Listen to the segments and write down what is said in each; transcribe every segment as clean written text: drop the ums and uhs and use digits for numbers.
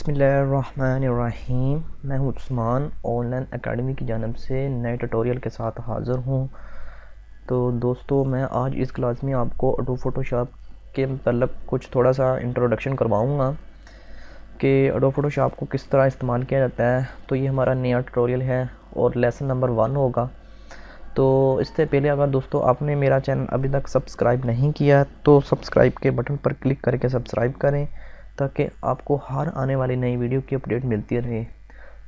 बिस्मिल्लाहिर्रहमानिर्रहीम। मैं हूँ उस्मान, ऑनलाइन एकेडमी की जानिब से नए ट्यूटोरियल के साथ हाज़िर हूँ। तो दोस्तों, मैं आज इस क्लास में आपको एडोब फोटोशॉप के मतलब कुछ थोड़ा सा इंट्रोडक्शन करवाऊँगा कि एडोब फोटोशॉप को किस तरह इस्तेमाल किया जाता है। तो ये हमारा नया ट्यूटोरियल है और लेसन नंबर 1 होगा। तो इससे पहले अगर दोस्तों आपने मेरा चैनल अभी तक सब्सक्राइब नहीं किया तो सब्सक्राइब के बटन पर क्लिक करके सब्सक्राइब करें ताकि आपको हर आने वाली नई वीडियो की अपडेट मिलती रहे।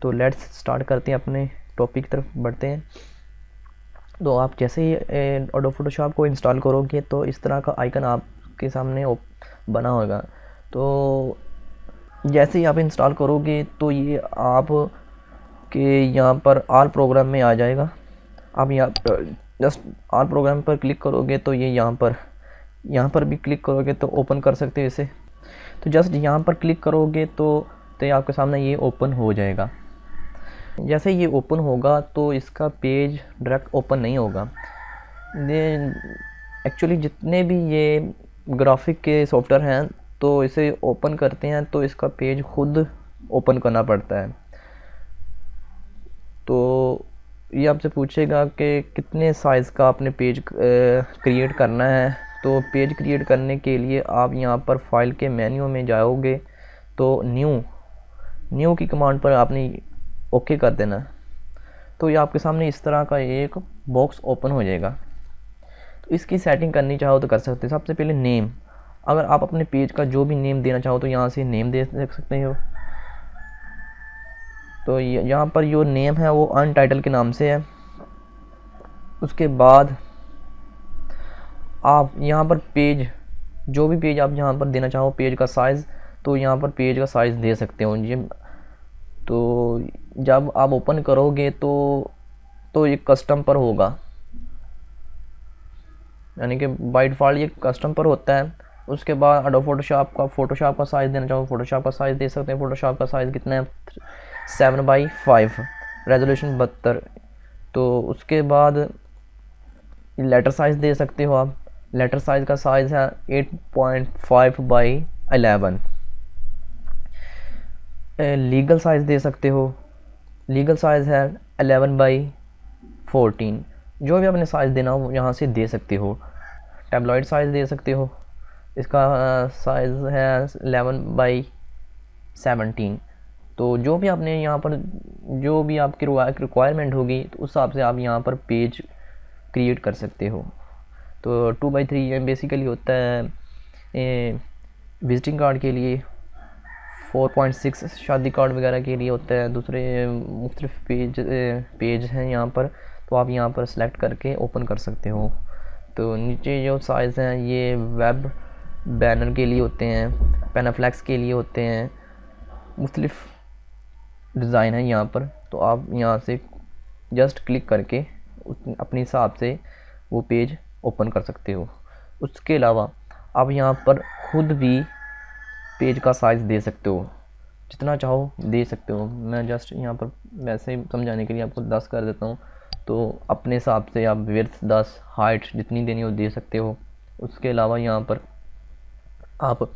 तो लेट्स स्टार्ट करते हैं, अपने टॉपिक की तरफ बढ़ते हैं। तो आप जैसे ही एडोब फोटोशॉप को इंस्टॉल करोगे तो इस तरह का आइकन आपके सामने बना होगा। तो जैसे ही आप इंस्टॉल करोगे तो ये आप के यहाँ पर ऑल प्रोग्राम में आ जाएगा। आप यहाँ पर जस्ट ऑल प्रोग्राम पर क्लिक करोगे तो ये यहाँ पर भी क्लिक करोगे तो ओपन कर सकते हो इसे। तो जस्ट यहाँ पर क्लिक करोगे तो ये आपके सामने ये ओपन हो जाएगा। जैसे ये ओपन होगा तो इसका पेज डायरेक्ट ओपन नहीं होगा। ये एक्चुअली जितने भी ये ग्राफिक के सॉफ्टवेयर हैं तो इसे ओपन करते हैं तो इसका पेज खुद ओपन करना पड़ता है। तो ये आपसे पूछेगा कि कितने साइज़ का आपने पेज क्रिएट करना है। तो पेज क्रिएट करने के लिए आप यहाँ पर फाइल के मेन्यू में जाओगे तो न्यू की कमांड पर आपने ओके कर देना। तो ये आपके सामने इस तरह का एक बॉक्स ओपन हो जाएगा। तो इसकी सेटिंग करनी चाहो तो कर सकते हैं। सबसे पहले नेम, अगर आप अपने पेज का जो भी नेम देना चाहो तो यहाँ से नेम दे सकते हो। तो यहाँ पर जो नेम है वो अनटाइटल के नाम से है। उसके बाद आप यहाँ पर पेज, जो भी पेज आप यहाँ पर देना चाहो, पेज का साइज़, तो यहाँ पर पेज का साइज़ दे सकते हो ये। तो जब आप ओपन करोगे तो ये कस्टम पर होगा, यानी कि बाय डिफ़ॉल्ट ये कस्टम पर होता है। उसके बाद एडोब फोटोशॉप का साइज़ देना चाहो, फोटोशॉप का साइज़ दे सकते हैं। फोटोशॉप का साइज़ कितना है? 7/5, रेजोल्यूशन 72। तो उसके बाद लेटर साइज़ दे सकते हो आप। लेटर साइज़ का साइज़ है 8.5/11। लीगल साइज़ दे सकते हो, लीगल साइज़ है 11/14। जो भी आपने साइज़ देना हो यहाँ से दे सकते हो। टैबलॉइड साइज़ दे सकते हो, इसका साइज़ है 11/17। तो जो भी आपने यहाँ पर जो भी आपकी रिक्वायरमेंट होगी तो उस हिसाब से आप यहाँ पर पेज क्रिएट कर सकते हो। तो 2/3 बेसिकली होता है विजिटिंग कार्ड के लिए, 4.6 शादी कार्ड वगैरह के लिए होता है। दूसरे मुख्तलिफ पेज हैं यहाँ पर, तो आप यहाँ पर सेलेक्ट करके ओपन कर सकते हो। तो नीचे जो साइज़ हैं ये वेब बैनर के लिए होते हैं, पैनाफ्लेक्स के लिए होते हैं, मुख्तलिफ डिज़ाइन है यहाँ पर। तो आप यहाँ से जस्ट क्लिक करके अपने हिसाब से वो पेज ओपन कर सकते हो। उसके अलावा आप यहाँ पर खुद भी पेज का साइज़ दे सकते हो, जितना चाहो दे सकते हो। मैं जस्ट यहाँ पर वैसे ही समझाने के लिए आपको 10 कर देता हूँ। तो अपने हिसाब से आप विड्थ 10, हाइट जितनी देनी हो दे सकते हो। उसके अलावा यहाँ पर आप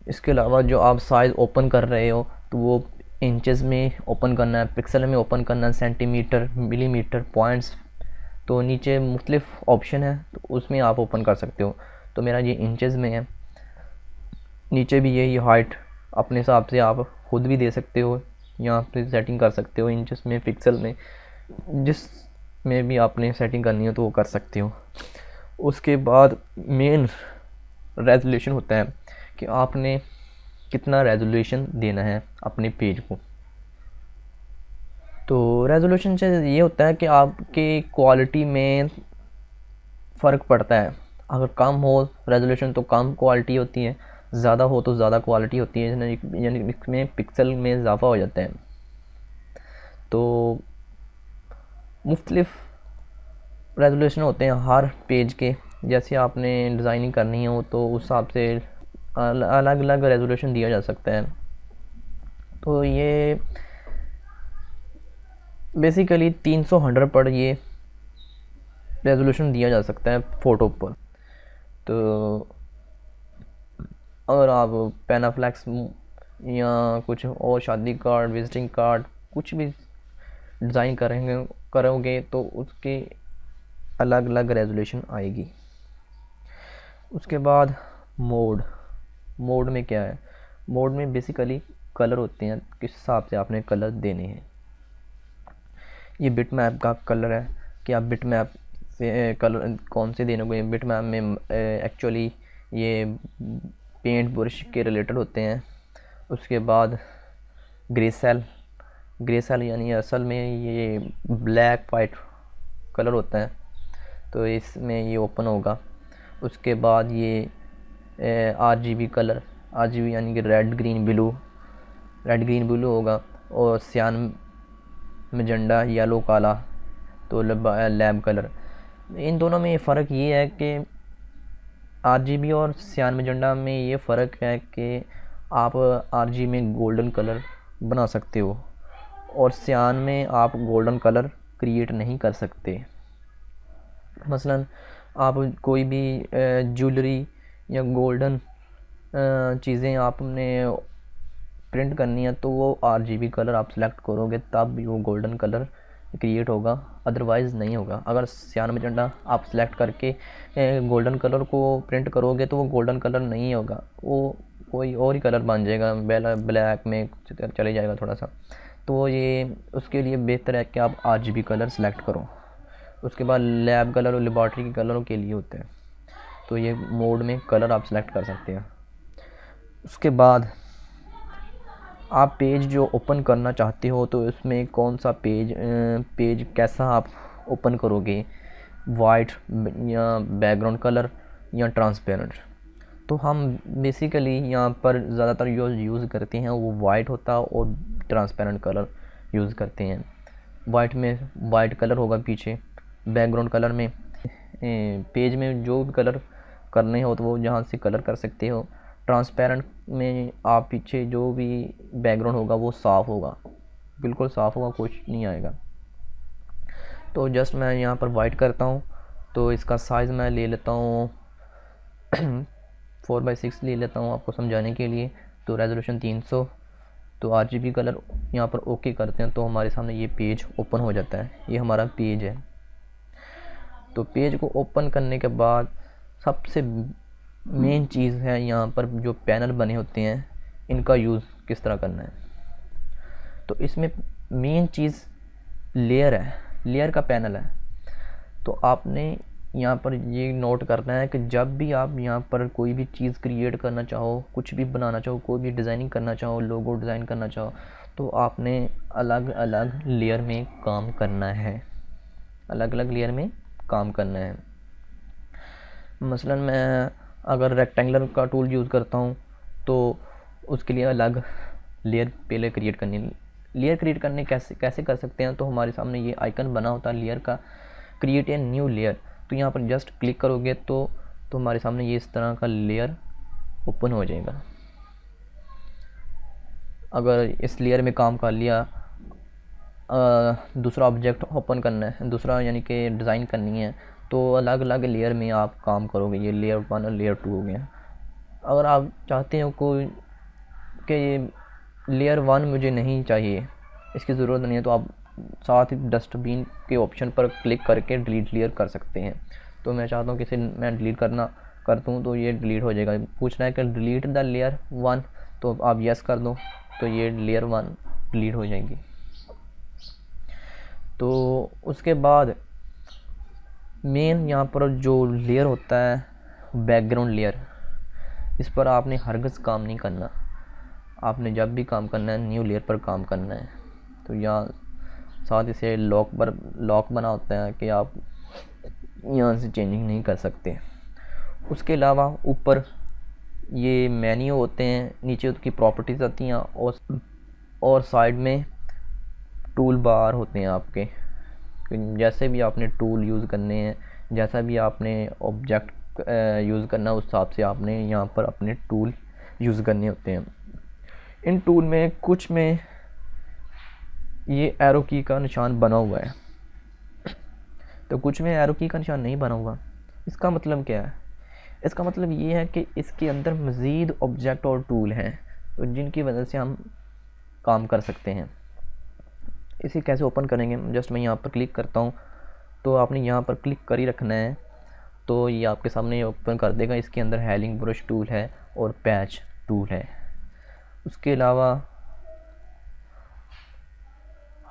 इसके अलावा जो आप साइज़ ओपन कर रहे हो तो वो इंचेस में ओपन करना है, पिक्सल में ओपन करना है, सेंटीमीटर, मिलीमीटर, पॉइंट्स। तो नीचे मुख्तलिफ ऑप्शन है तो उसमें आप ओपन कर सकते हो। तो मेरा ये इंचेस में है। नीचे भी यही हाइट अपने हिसाब से आप खुद भी दे सकते हो, यहाँ पे सेटिंग कर सकते हो इंचेस में, पिक्सल में, जिस में भी आपने सेटिंग करनी हो तो वो कर सकते हो। उसके बाद मेन रेजोल्यूशन होता है कि आपने कितना रेजोल्यूशन देना है अपने पेज को। तो रेजोल्यूशन से ये होता है कि आपकी क्वालिटी में फ़र्क पड़ता है। अगर कम हो रेजोल्यूशन तो कम क्वालिटी होती है, ज़्यादा हो तो ज़्यादा क्वालिटी होती है, यानी इसमें पिक्सल में इजाफा हो जाता है। तो मुख्तलिफ रेजोल्यूशन होते हैं हर पेज के। जैसे आपने डिज़ाइनिंग करनी हो तो उस हिसाब से अलग अलग रेजोल्यूशन दिया जा सकता है। तो ये बेसिकली 300 पर ये रेजोल्यूशन दिया जा सकता है फ़ोटो पर। तो अगर आप पैनाफ्लेक्स या कुछ और शादी कार्ड, विजिटिंग कार्ड, कुछ भी डिज़ाइन करोगे तो उसके अलग अलग रेजोल्यूशन आएगी। उसके बाद मोड में क्या है, मोड में बेसिकली कलर होते हैं, किस हिसाब से आपने कलर देने हैं। ये बिट मैप का कलर है कि आप बिट मैप से कलर कौन से देने को। बिट मैप में एक्चुअली ये पेंट ब्रश के रिलेटेड होते हैं। उसके बाद ग्रे सेल यानी असल में ये ब्लैक वाइट कलर होता है, तो इसमें ये ओपन होगा। उसके बाद ये RGB कलर, RGB यानी कि रेड ग्रीन ब्लू होगा। और सियान मैजेंडा येलो काला, तो लैब कलर। इन दोनों में फ़र्क ये है कि RGB और सियान मैजेंडा में ये फ़र्क है कि आप RGB में गोल्डन कलर बना सकते हो और सियान में आप गोल्डन कलर क्रिएट नहीं कर सकते। मसलन आप कोई भी ज्वेलरी या गोल्डन चीज़ें आपने प्रिंट करनी है तो वो RGB कलर आप सेलेक्ट करोगे तब भी वो गोल्डन कलर क्रिएट होगा, अदरवाइज़ नहीं होगा। अगर सियान मैजेंडा आप सेलेक्ट करके गोल्डन कलर को प्रिंट करोगे तो वो गोल्डन कलर नहीं होगा, वो कोई और ही कलर बन जाएगा, ब्लैक में चले जाएगा थोड़ा सा। तो ये उसके लिए बेहतर है कि आप RGB कलर सेलेक्ट करो। उसके बाद लैब कलर और लेबॉर्ट्री के कलरों के लिए होते हैं, तो ये मोड में कलर आप सेलेक्ट कर सकते हैं। उसके बाद आप पेज जो ओपन करना चाहते हो तो इसमें कौन सा पेज कैसा आप ओपन करोगे, वाइट या बैकग्राउंड कलर या ट्रांसपेरेंट। तो हम बेसिकली यहाँ पर ज़्यादातर यूज़ करते हैं वो वाइट होता है और ट्रांसपेरेंट कलर यूज़ करते हैं। वाइट में वाइट कलर होगा पीछे, बैकग्राउंड कलर में पेज में जो भी कलर करने हो तो वो जहाँ से कलर कर सकते हो। ट्रांसपेरेंट में आप पीछे जो भी बैकग्राउंड होगा वो साफ़ होगा, बिल्कुल साफ़ होगा, कुछ नहीं आएगा। तो जस्ट मैं यहाँ पर वाइट करता हूँ, तो इसका साइज़ मैं ले लेता हूँ 4/6 ले लेता हूँ आपको समझाने के लिए। तो रेजोल्यूशन 300। तो RGB कलर यहाँ पर ओके करते हैं तो हमारे सामने ये पेज ओपन हो जाता है। ये हमारा पेज है। तो पेज को ओपन करने के बाद सबसे मेन चीज़ है यहाँ पर जो पैनल बने होते हैं इनका यूज़ किस तरह करना है। तो इसमें मेन चीज़ लेयर है, लेयर का पैनल है। तो आपने यहाँ पर ये नोट करना है कि जब भी आप यहाँ पर कोई भी चीज़ क्रिएट करना चाहो, कुछ भी बनाना चाहो, कोई भी डिज़ाइनिंग करना चाहो, लोगो डिज़ाइन करना चाहो, तो आपने अलग अलग लेयर में काम करना है, अलग अलग लेयर में काम करना है। मसलन मैं अगर रेक्टेंगुलर का टूल यूज़ करता हूँ तो उसके लिए अलग लेयर पहले क्रिएट करनी। लेयर क्रिएट करने कैसे कर सकते हैं, तो हमारे सामने ये आइकन बना होता है लेयर का, क्रिएट ए न्यू लेयर। तो यहाँ पर जस्ट क्लिक करोगे तो हमारे सामने ये इस तरह का लेयर ओपन हो जाएगा। अगर इस लेयर में काम कर लिया, दूसरा ऑब्जेक्ट ओपन करना है, दूसरा यानी कि डिज़ाइन करनी है, तो अलग अलग लेयर में आप काम करोगे। ये लेयर 1 और लेयर 2 हो गया। अगर आप चाहते हो कोई कि लेयर 1 मुझे नहीं चाहिए, इसकी ज़रूरत नहीं है, तो आप साथ ही डस्टबिन के ऑप्शन पर क्लिक करके डिलीट लेयर कर सकते हैं। तो मैं चाहता हूँ कि इसे मैं डिलीट कर दूँ तो ये डिलीट हो जाएगा। पूछ रहा है कि डिलीट द लेयर 1, तो आप यस कर दो तो ये लेयर 1 डिलीट हो जाएगी। तो उसके बाद मेन यहाँ पर जो लेयर होता है बैकग्राउंड लेयर, इस पर आपने हरगिज़ काम नहीं करना। आपने जब भी काम करना है न्यू लेयर पर काम करना है। तो यहाँ साथ इसे लॉक बना होता है कि आप यहाँ से चेंजिंग नहीं कर सकते। उसके अलावा ऊपर ये मेन्यू होते हैं, नीचे उसकी प्रॉपर्टीज़ आती हैं और साइड में टूल बार होते हैं आपके। जैसे भी आपने टूल यूज़ करने हैं, जैसा भी आपने ऑब्जेक्ट यूज़ करना है उस हिसाब से आपने यहाँ पर अपने टूल यूज़ करने होते हैं। इन टूल में कुछ में ये एरो की का निशान बना हुआ है, तो कुछ में एरो की का निशान नहीं बना हुआ। इसका मतलब क्या है? इसका मतलब ये है कि इसके अंदर मज़ीद ऑब्जेक्ट और टूल हैं। तो जिनकी वजह से हम काम कर सकते हैं। इसे कैसे ओपन करेंगे, जस्ट मैं यहाँ पर क्लिक करता हूँ, तो आपने यहाँ पर क्लिक कर ही रखना है, तो ये आपके सामने ओपन कर देगा। इसके अंदर हेलिंग ब्रश टूल है और पैच टूल है। उसके अलावा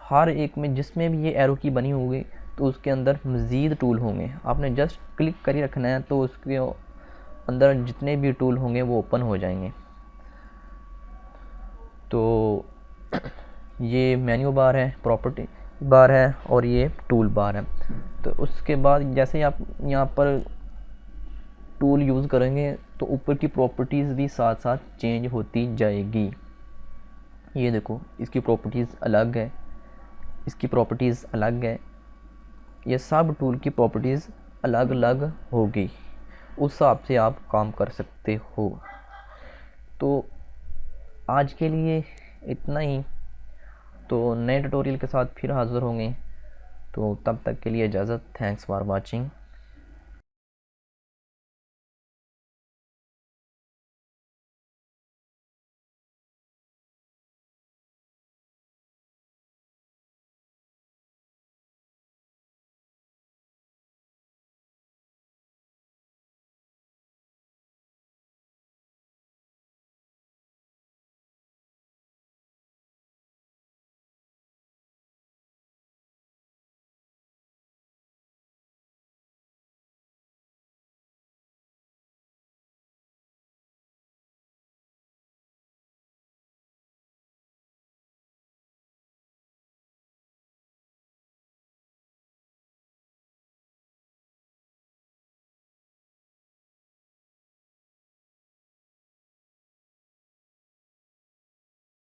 हर एक में जिसमें भी ये एरो की बनी होगी तो उसके अंदर मज़ीद टूल होंगे। आपने जस्ट क्लिक कर ही रखना है, तो उसके अंदर जितने भी टूल होंगे वो ओपन हो जाएंगे। तो ये मेन्यू बार है, प्रॉपर्टी बार है और ये टूल बार है। तो उसके बाद जैसे ही आप यहाँ पर टूल यूज़ करेंगे तो ऊपर की प्रॉपर्टीज़ भी साथ साथ चेंज होती जाएगी। ये देखो, इसकी प्रॉपर्टीज़ अलग है, इसकी प्रॉपर्टीज़ अलग है, ये सब टूल की प्रॉपर्टीज़ अलग अलग होगी। उस हिसाब से आप काम कर सकते हो। तो आज के लिए इतना ही। तो नए ट्यूटोरियल के साथ फिर हाज़िर होंगे। तो तब तक के लिए इजाज़त। Thanks for watching.